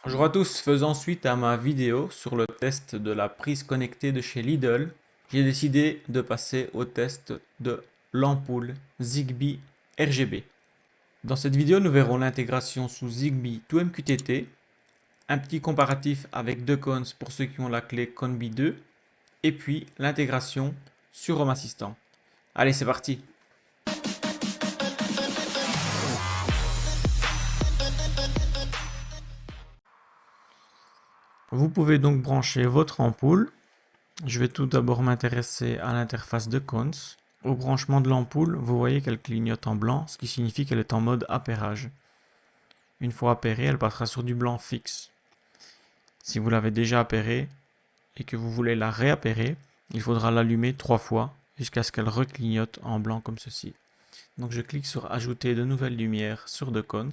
Bonjour à tous, faisant suite à ma vidéo sur le test de la prise connectée de chez Lidl, j'ai décidé de passer au test de l'ampoule Zigbee RGB. Dans cette vidéo, nous verrons l'intégration sous Zigbee to MQTT, un petit comparatif avec deux cons pour ceux qui ont la clé Conbi 2, et puis l'intégration sur Home Assistant. Allez, c'est parti! Vous pouvez donc brancher votre ampoule. Je vais tout d'abord m'intéresser à l'interface de cons. Au branchement de l'ampoule, vous voyez qu'elle clignote en blanc, ce qui signifie qu'elle est en mode appairage. Une fois appairée, elle passera sur du blanc fixe. Si vous l'avez déjà appairée et que vous voulez la réappairer, il faudra l'allumer 3 fois jusqu'à ce qu'elle reclignote en blanc comme ceci. Donc je clique sur ajouter de nouvelles lumières sur de cons.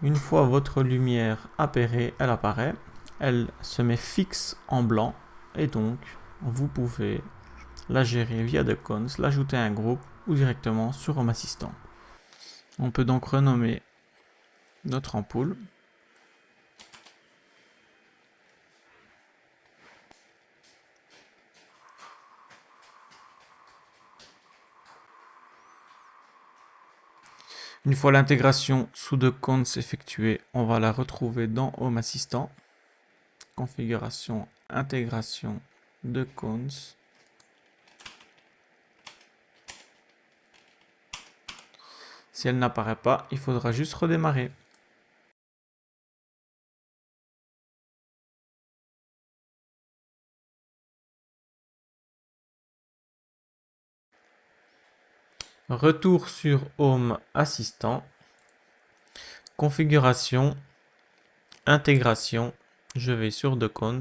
Une fois votre lumière appairée, elle apparaît. Elle se met fixe en blanc et donc vous pouvez la gérer via de cons, l'ajouter à un groupe ou directement sur Home Assistant. On peut donc renommer notre ampoule. Une fois l'intégration sous de cons effectuée, on va la retrouver dans Home Assistant. Configuration, intégration de cons. Si elle n'apparaît pas, il faudra juste redémarrer. Retour sur Home Assistant. Configuration, intégration. Je vais sur de cons.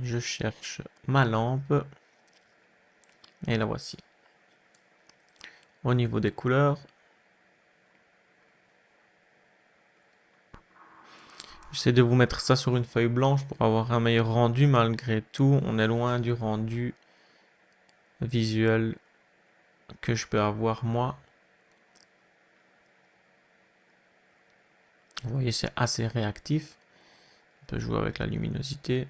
Je cherche ma lampe. Et la voici. Au niveau des couleurs, j'essaie de vous mettre ça sur une feuille blanche pour avoir un meilleur rendu. Malgré tout, on est loin du rendu visuel que je peux avoir moi. Vous voyez, c'est assez réactif. On peut jouer avec la luminosité.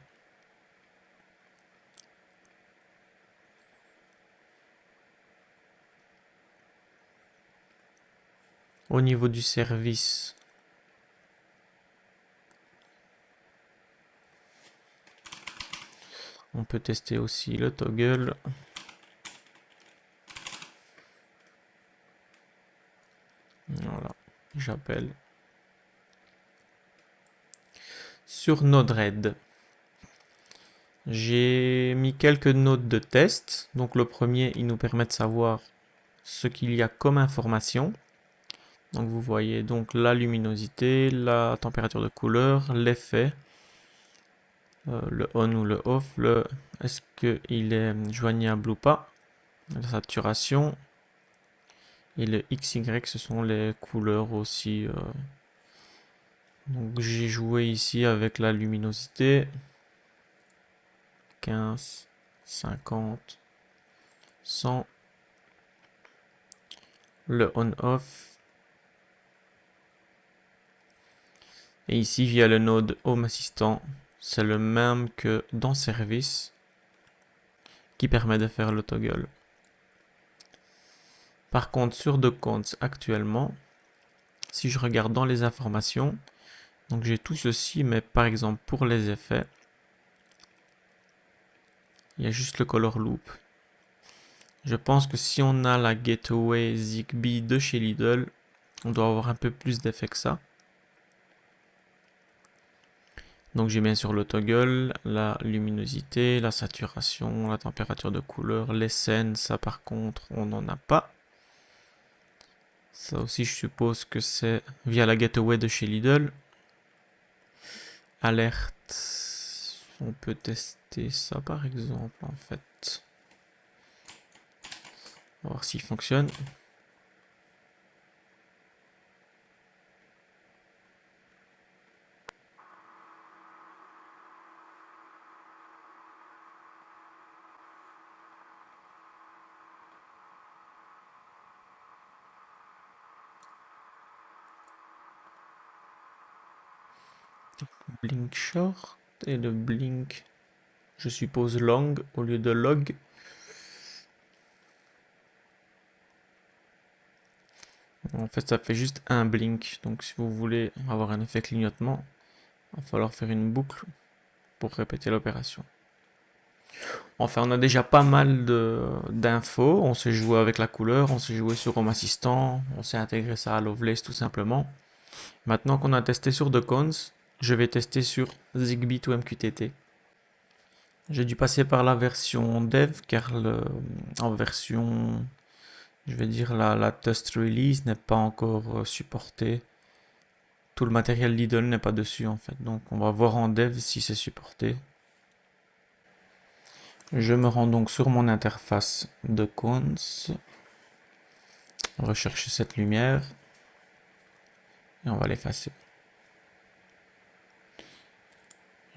Au niveau du service, on peut tester aussi le toggle. Voilà, j'appelle. Sur Node-RED, j'ai mis quelques notes de test. Donc le premier, il nous permet de savoir ce qu'il y a comme information. Donc vous voyez donc la luminosité, la température de couleur, l'effet, le on ou le off, est-ce qu'il est joignable ou pas, la saturation, et le XY, ce sont les couleurs aussi. Donc j'ai joué ici avec la luminosité, 15, 50, 100, le on-off, et ici via le node Home Assistant, c'est le même que dans Service, qui permet de faire le toggle. Par contre, sur de comptes actuellement, si je regarde dans les informations, donc j'ai tout ceci, mais par exemple pour les effets, il y a juste le color loop. Je pense que si on a la gateway Zigbee de chez Lidl, on doit avoir un peu plus d'effets que ça. Donc j'ai bien sûr le toggle, la luminosité, la saturation, la température de couleur, les scènes, ça par contre on n'en a pas. Ça aussi je suppose que c'est via la gateway de chez Lidl. Alerte, on peut tester ça par exemple en fait. On va voir s'il fonctionne. blink short et le blink, je suppose, long au lieu de log. En fait, ça fait juste un blink. Donc, si vous voulez avoir un effet clignotement, il va falloir faire une boucle pour répéter l'opération. Enfin, on a déjà pas mal d'infos. On s'est joué avec la couleur, on s'est joué sur Home Assistant, on s'est intégré ça à Lovelace tout simplement. Maintenant qu'on a testé sur Docons, je vais tester sur Zigbee to MQTT. J'ai dû passer par la version dev car en version, je vais dire la test release n'est pas encore supportée. Tout le matériel Lidl n'est pas dessus en fait, donc on va voir en dev si c'est supporté. Je me rends donc sur mon interface de Cons, rechercher cette lumière et on va l'effacer.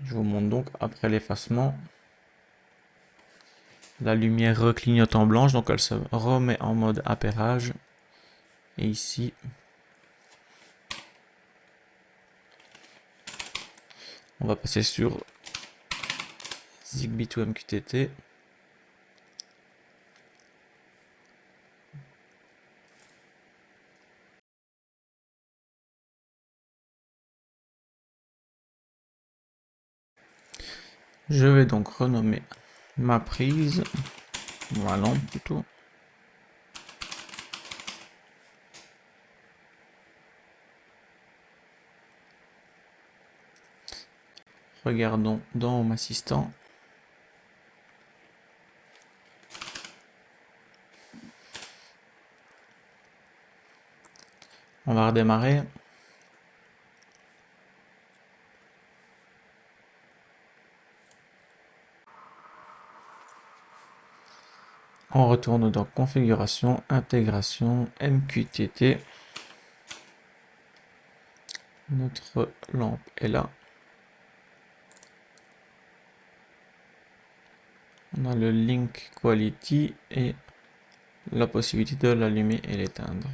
Je vous montre donc après l'effacement, la lumière reclignote en blanche, donc elle se remet en mode appairage. Et ici, on va passer sur Zigbee to MQTT. Je vais donc renommer ma prise, ma lampe plutôt. Regardons dans Home Assistant. On va redémarrer. On retourne dans Configuration, Intégration, MQTT. Notre lampe est là. On a le Link Quality et la possibilité de l'allumer et l'éteindre.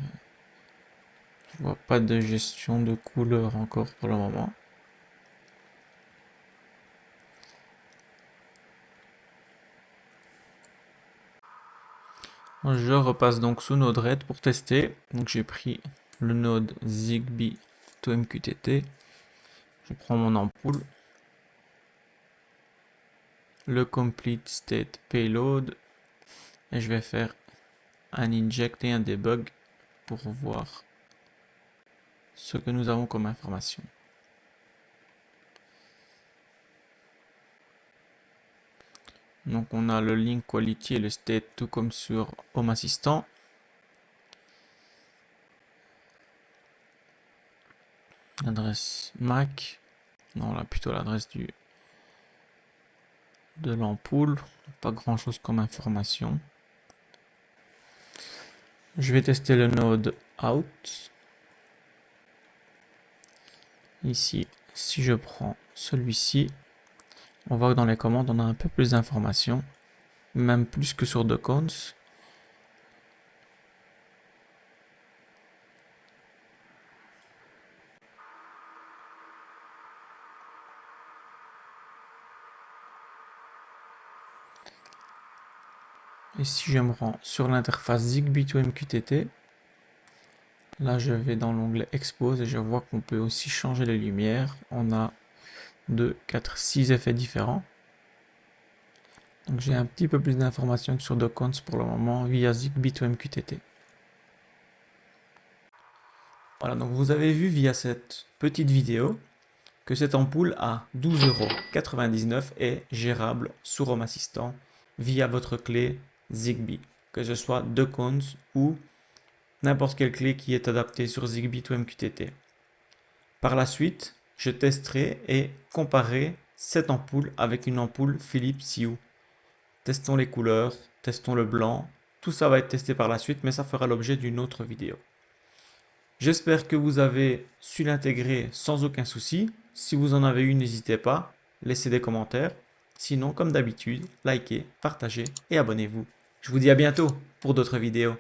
Je vois pas de gestion de couleur encore pour le moment. Je repasse donc sous Node-RED pour tester. Donc j'ai pris le node Zigbee to MQTT. Je prends mon ampoule. Le complete state payload. Et je vais faire un inject et un debug pour voir ce que nous avons comme information. Donc on a le link quality et le state tout comme sur Home Assistant. L'adresse MAC. Non, là plutôt l'adresse de l'ampoule. Pas grand chose comme information. Je vais tester le node out. Ici, si je prends celui-ci, on voit que dans les commandes, on a un peu plus d'informations, même plus que sur Docons. Et si je me rends sur l'interface Zigbee to MQTT, là je vais dans l'onglet Expose et je vois qu'on peut aussi changer les lumières. On a 2, 4, 6 effets différents. Donc j'ai un petit peu plus d'informations que sur Docons pour le moment via Zigbee to MQTT. Voilà, donc vous avez vu via cette petite vidéo que cette ampoule à 12,99 € est gérable sur Home Assistant via votre clé Zigbee, que ce soit Docons ou n'importe quelle clé qui est adaptée sur Zigbee to MQTT. Par la suite, je testerai et comparerai cette ampoule avec une ampoule Philips Hue. Testons les couleurs, testons le blanc, tout ça va être testé par la suite, mais ça fera l'objet d'une autre vidéo. J'espère que vous avez su l'intégrer sans aucun souci. Si vous en avez eu, n'hésitez pas, laissez des commentaires. Sinon, comme d'habitude, likez, partagez et abonnez-vous. Je vous dis à bientôt pour d'autres vidéos.